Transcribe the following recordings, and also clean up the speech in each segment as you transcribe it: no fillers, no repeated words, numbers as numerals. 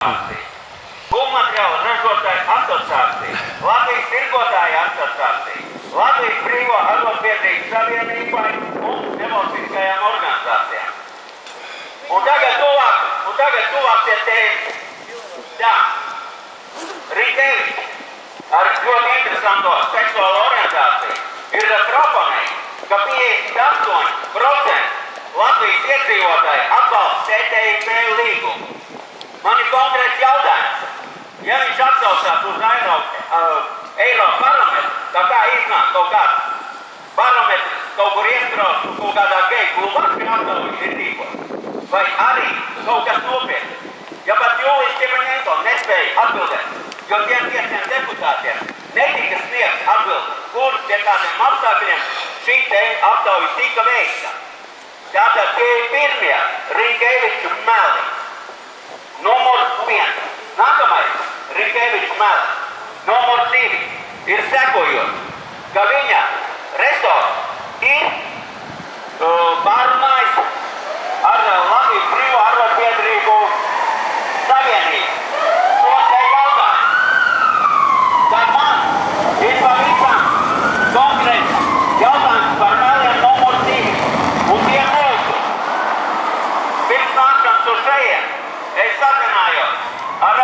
asociācija, Būvmateriālu ražotāju asociācija, Latvijas tirgotāju asociācija, Latvijas Brīvo arotbiedrību savienībai un nevalstiskajām organizācijām. Un tagad tuvāk pie tēmas. Tā, Rinkevičs ar ļoti interesanto seksuālo orientāciju ir proponējis, ka 58% Latvijas iedzīvotāji atbalsta TTIP līgumu. Man ir konkrēts jautājums. Ja viņš atsaucās uz Eirobarometru, tā kā iznāk kaut kāds barometrs kaut kur iespraust un kaut kādā geju klubā, ka aptaujas ir tīkos, vai arī kaut kas nopietns. Ja pat Jūlijas Timoņenko nespēja atbildēt, jo tiem 5 deputātiem netika sniegt atbildi, kur pie kādiem apstākļiem šī te aptauja tika veikta. Tātad tie ir pirmie Rinkeviču meli. Numur 1. Nākamais Rinkeviču meli. Numur 2 ir sekojot, ka viņa resors ir pārunājis ar Latvijas Brīvo arotbiedrību savienību. To te jautājums. Tad man ir pavisam konkrēts jautājums par meliem numur 2. Un tie mūsu. Pirms nākšanas uz šejien es sazinājos ar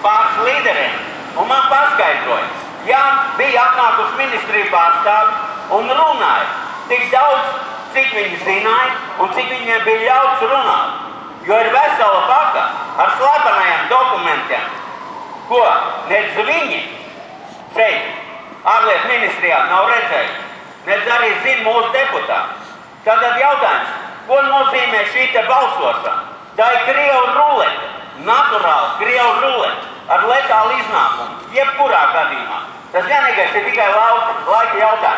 pāris līderiem un man paskaidroja, ja bija atnākusi ministrija pārstāvi un runāja tik daudz, cik viņi zināja un cik viņiem bija ļauts runāt. Jo ir vesela paka ar slepenajiem dokumentiem, ko nedz viņi šeit ārlietu ministrijā nav redzējuši, nedz arī zina mūsu deputāti. Tātad jautājums, ko nozīmē šī te balsošana? Tā ir Krievu rulete, naturāli Krievu rulete ar letālu iznākumu, jebkurā gadījumā. Tas vienīgais ir tikai laika jautājums.